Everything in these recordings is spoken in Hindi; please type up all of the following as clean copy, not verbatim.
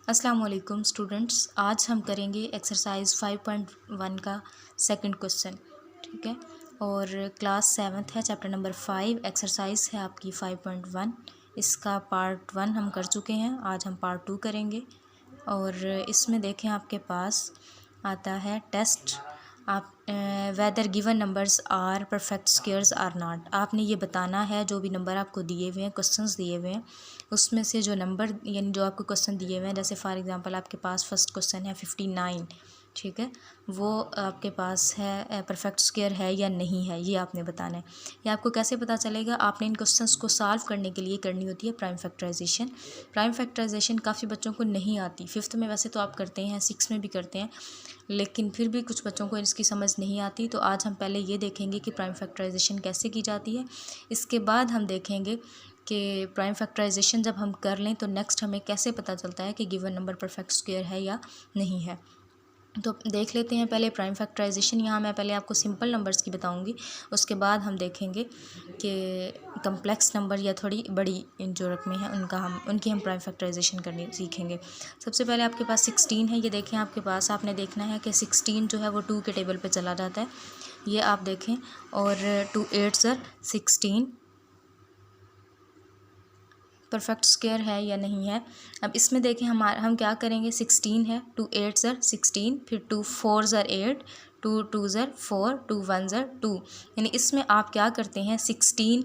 अस्सलाम वालेकुम स्टूडेंट्स। आज हम करेंगे एक्सरसाइज 5.1 का सेकंड क्वेश्चन। ठीक है, और क्लास 7th है, चैप्टर नंबर 5, एक्सरसाइज है आपकी 5.1। इसका पार्ट 1 हम कर चुके हैं, आज हम पार्ट 2 करेंगे। और इसमें देखें आपके पास आता है टेस्ट आप whether given numbers are perfect squares are not. आपने ये बताना है जो भी नंबर आपको दिए हुए हैं, क्वेश्चंस दिए हुए हैं, उसमें से जो नंबर यानी जो आपको क्वेश्चन दिए हुए हैं, जैसे फॉर एग्जांपल आपके पास फर्स्ट क्वेश्चन है 59, ठीक है, वो आपके पास है परफेक्ट स्क्वायर है या नहीं है, ये आपने बताना है। ये आपको कैसे पता चलेगा? आपने इन क्वेश्चंस को सॉल्व करने के लिए करनी होती है प्राइम फैक्टराइजेशन। प्राइम फैक्टराइजेशन काफ़ी बच्चों को नहीं आती, 5th में वैसे तो आप करते हैं, 6 में भी करते हैं, लेकिन फिर भी कुछ बच्चों को इसकी समझ नहीं आती। तो आज हम पहले ये देखेंगे कि प्राइम फैक्टराइजेशन कैसे की जाती है। इसके बाद हम देखेंगे कि प्राइम फैक्टराइजेशन जब हम कर लें तो नेक्स्ट हमें कैसे पता चलता है कि गिवन नंबर परफेक्ट स्क्वायर है या नहीं है। तो देख लेते हैं पहले प्राइम फैक्टराइजेशन। यहाँ मैं पहले आपको सिंपल नंबर्स की बताऊंगी, उसके बाद हम देखेंगे कि कम्प्लेक्स नंबर या थोड़ी बड़ी जो रकमें हैं उनकी हम प्राइम फैक्टराइजेशन करनी सीखेंगे। सबसे पहले आपके पास 16 है, ये देखें आपके पास, आपने देखना है कि 16 जो है वो 2 के टेबल पे चला जाता है, ये आप देखें। और 2 8 सर 16 परफेक्ट स्क्वायर है या नहीं है। अब इसमें देखें हम क्या करेंगे, 16 है, 2 8 ज़र 16, फिर 2 4 ज़र 8, 2 2 ज़र 4, 2 1 ज़र 2, यानी इसमें आप क्या करते हैं, 16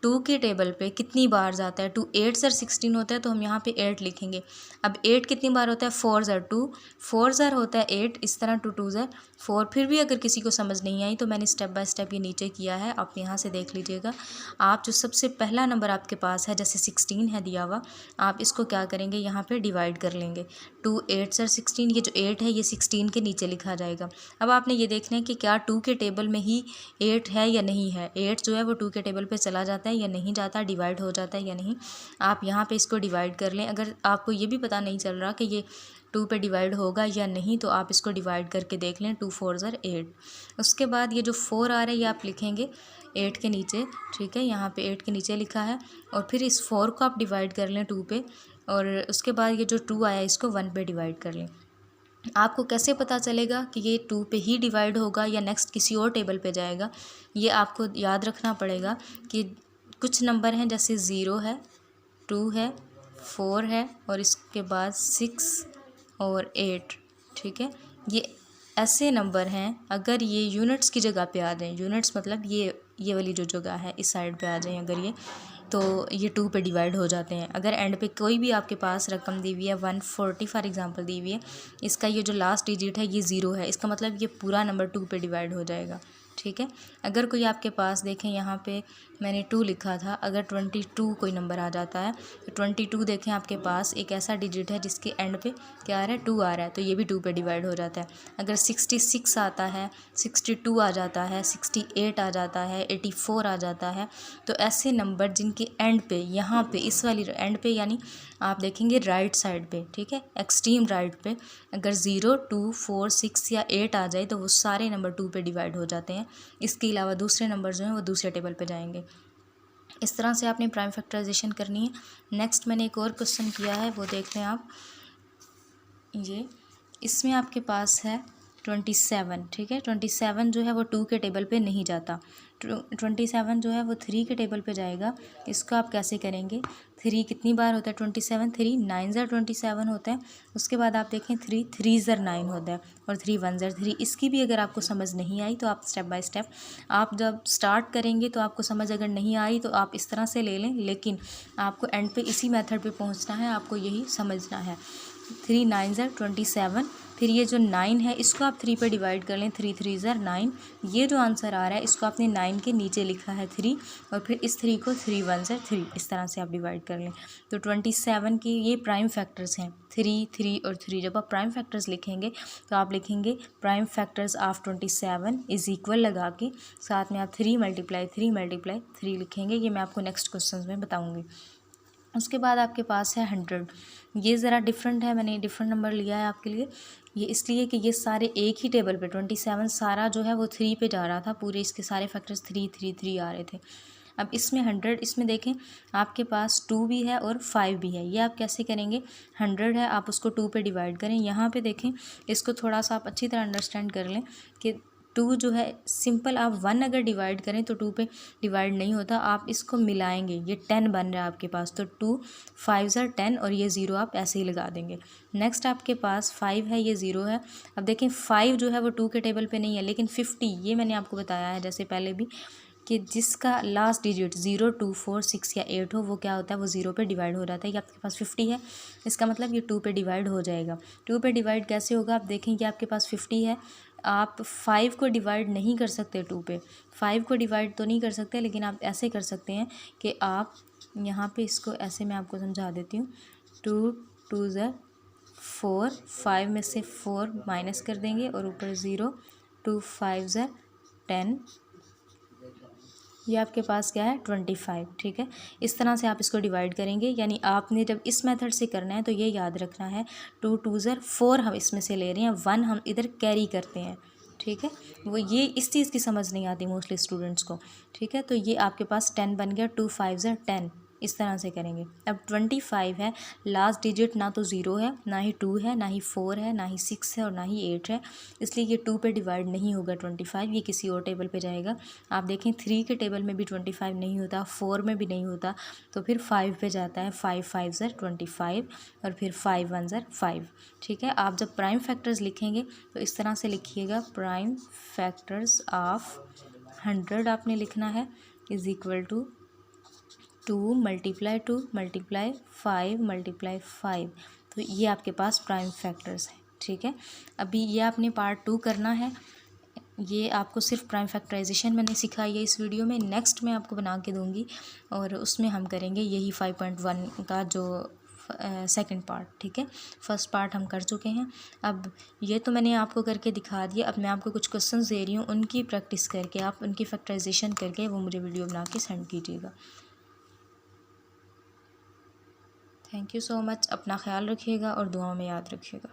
2 के टेबल पे कितनी बार जाता है, 2 8 ज़र 16 होता है तो हम यहाँ पे 8 लिखेंगे। अब 8 कितनी बार होता है, 4 ज़र 2, 4 ज़र होता है 8, इस तरह 2 2 ज़र 4। फिर भी अगर किसी को समझ नहीं आई तो मैंने स्टेप बाय स्टेप ये नीचे किया है, आप यहाँ से देख लीजिएगा। आप जो सबसे पहला नंबर आपके पास है, जैसे 16 है दिया हुआ, आप इसको क्या करेंगे, यहाँ पे डिवाइड कर लेंगे। 2 8 सर 16, ये जो 8 है ये 16 के नीचे लिखा जाएगा। अब आपने ये देखना है कि क्या 2 के टेबल में ही 8 है या नहीं है। 8 जो है वो 2 के टेबल पे चला जाता है या नहीं जाता, डिवाइड हो जाता है या नहीं। आप यहाँ पे इसको डिवाइड कर लें। अगर आपको ये भी पता नहीं चल रहा कि ये 2 पे डिवाइड होगा या नहीं, तो आप इसको डिवाइड करके देख लें। 2 4 ज़र 8। उसके बाद ये जो 4 आ रहा है ये आप लिखेंगे 8 के नीचे, ठीक है, यहाँ पे 8 के नीचे लिखा है। और फिर इस 4 को आप डिवाइड कर लें 2 पे, और उसके बाद ये जो 2 आया इसको 1 पे डिवाइड कर लें। आपको कैसे पता चलेगा कि ये 2 पे ही डिवाइड होगा या नेक्स्ट किसी और टेबल पे जाएगा? ये आपको याद रखना पड़ेगा कि कुछ नंबर हैं, जैसे 0 है, 2 है, 4 है, और इसके बाद 6 और 8, ठीक है। ये ऐसे नंबर हैं, अगर ये यूनिट्स की जगह पे आ जाएं, यूनिट्स मतलब ये वाली जो जगह है इस साइड पे आ जाएं अगर ये, तो ये 2 पे डिवाइड हो जाते हैं। अगर एंड पे कोई भी आपके पास रकम दी हुई है, 140 फॉर एग्जांपल दी हुई है, इसका ये जो लास्ट डिजिट है ये 0 है, इसका मतलब ये पूरा नंबर 2 पे डिवाइड हो जाएगा, ठीक है। अगर कोई आपके पास देखें, यहाँ पे मैंने 2 लिखा था, अगर 22 कोई नंबर आ जाता है तो 22 देखें आपके पास एक ऐसा डिजिट है जिसके एंड पे क्या आ रहा है, 2 आ रहा है, तो ये भी 2 पे डिवाइड हो जाता है। अगर 66 आता है, 62 आ जाता है, 68 आ जाता है, 84 आ जाता है, तो ऐसे नंबर जिनके एंड पे, यहाँ पे इस वाली एंड पे, यानी आप देखेंगे राइट साइड पे, ठीक है, एक्सट्रीम राइट पे, अगर 0 2 4 6 या 8 आ जाए तो वो सारे नंबर 2 पे डिवाइड हो जाते हैं। इसके अलावा दूसरे नंबर जो हैं वो दूसरे टेबल पे जाएंगे। इस तरह से आपने प्राइम फैक्टराइजेशन करनी है। नेक्स्ट मैंने एक और क्वेश्चन किया है, वो देख लें आप। ये इसमें आपके पास है 27, ठीक है। 27 जो है वो 2 के टेबल पे नहीं जाता। 27 जो है वो 3 के टेबल पे जाएगा। इसको आप कैसे करेंगे? 3 कितनी बार होता है? 27, 3 9 ज़र 27 होता है। उसके बाद आप देखें 3 3 ज़र 9 होता है, और 3 1 ज़र 3। इसकी भी अगर आपको समझ नहीं आई तो आप स्टेप बाय स्टेप आप जब स्टार्ट करेंगे तो आपको समझ अगर नहीं आई तो आप इस तरह से ले लें, लेकिन आपको एंड पे इसी मेथड पे पहुंचना है, आपको यही समझना है। 3 9 ज़र 27, फिर ये जो 9 है इसको आप 3 पे डिवाइड कर लें, 3 3 ज़र 9। ये जो आंसर आ रहा है इसको आपने 9 के नीचे लिखा है 3, और फिर इस 3 को 3 1 ज़र 3, इस तरह से आप डिवाइड कर लें। तो 27 की ये प्राइम फैक्टर्स हैं, 3 3 और 3। जब आप प्राइम फैक्टर्स लिखेंगे तो आप लिखेंगे prime factors of 27 is equal लगा के साथ में आप 3 मल्टीप्लाई 3 लिखेंगे। ये मैं आपको नेक्स्ट क्वेश्चन में बताऊँगी। उसके बाद आपके पास है 100। ये ज़रा डिफरेंट है, मैंने डिफरेंट नंबर लिया है आपके लिए। ये इसलिए कि ये सारे एक ही टेबल पे 27 सारा जो है वो 3 पे जा रहा था, पूरे इसके सारे फैक्टर्स 3 3 3 आ रहे थे। अब इसमें 100, इसमें देखें आपके पास 2 भी है और 5 भी है। ये आप कैसे करेंगे, 100 है आप उसको 2 पे डिवाइड करें। यहाँ पे देखें, इसको थोड़ा सा आप अच्छी तरह अंडरस्टैंड कर लें कि 2 जो है सिंपल, आप 1 अगर डिवाइड करें तो 2 पे डिवाइड नहीं होता, आप इसको मिलाएंगे, ये 10 बन रहा है आपके पास, तो 2 5 ज़र 10 और ये 0 आप ऐसे ही लगा देंगे। नेक्स्ट आपके पास 5 है, ये 0 है। अब देखें 5 जो है वो 2 के टेबल पे नहीं है, लेकिन 50, ये मैंने आपको बताया है जैसे पहले भी कि जिसका लास्ट डिजिट 0 2 4 6 या 8 हो वो क्या होता है, वो 0 पे डिवाइड हो जाता है। ये आपके पास 50 है, इसका मतलब ये 2 पे डिवाइड हो जाएगा। 2 पे डिवाइड कैसे होगा, आप देखें कि आपके पास 50 है, आप 5 को डिवाइड नहीं कर सकते 2 पे, 5 को डिवाइड तो नहीं कर सकते, लेकिन आप ऐसे कर सकते हैं कि आप यहाँ पे इसको ऐसे, मैं आपको समझा देती हूँ। 2 2 ज़र 4, 5 में से 4 माइनस कर देंगे और ऊपर 0, 2 5 ज़र 10, ये आपके पास क्या है 25, ठीक है। इस तरह से आप इसको डिवाइड करेंगे, यानी आपने जब इस मेथड से करना है तो ये याद रखना है 2 2 ज़र 4 हम इसमें से ले रहे हैं, 1 हम इधर कैरी करते हैं, ठीक है। वो ये इस चीज़ की समझ नहीं आती मोस्टली स्टूडेंट्स को, ठीक है। तो ये आपके पास 10 बन गया, 2 5 ज़र 10, इस तरह से करेंगे। अब 25 है, लास्ट डिजिट ना तो 0 है, ना ही 2 है, ना ही 4 है, ना ही 6 है और ना ही 8 है, इसलिए ये 2 पे डिवाइड नहीं होगा 25, ये किसी और टेबल पे जाएगा। आप देखें 3 के टेबल में भी 25 नहीं होता, 4 में भी नहीं होता, तो फिर 5 पे जाता है, 5 5 ज़र 25 और फिर 5 1 ज़र 5, ठीक है। आप जब प्राइम फैक्टर्स लिखेंगे तो इस तरह से लिखिएगा, प्राइम फैक्टर्स ऑफ 100 आपने लिखना है is equal to 2 multiply 2 multiply 5 multiply 5, तो ये आपके पास प्राइम फैक्टर्स हैं, ठीक है। अभी ये आपने पार्ट 2 करना है, ये आपको सिर्फ प्राइम फैक्टराइजेशन मैंने सिखाई है इस वीडियो में, नेक्स्ट मैं आपको बना के दूंगी और उसमें हम करेंगे यही 5.1 का जो सेकंड पार्ट, ठीक है। फर्स्ट पार्ट हम कर चुके हैं। अब ये तो मैंने आपको करके दिखा दिया, अब मैं आपको कुछ क्वेश्चंस दे रही हूँ, उनकी प्रैक्टिस करके आप उनकी फैक्टराइजेशन करके वो मुझे वीडियो बना के सेंड कीजिएगा। थैंक यू सो मच, अपना ख्याल रखिएगा और दुआओं में याद रखिएगा।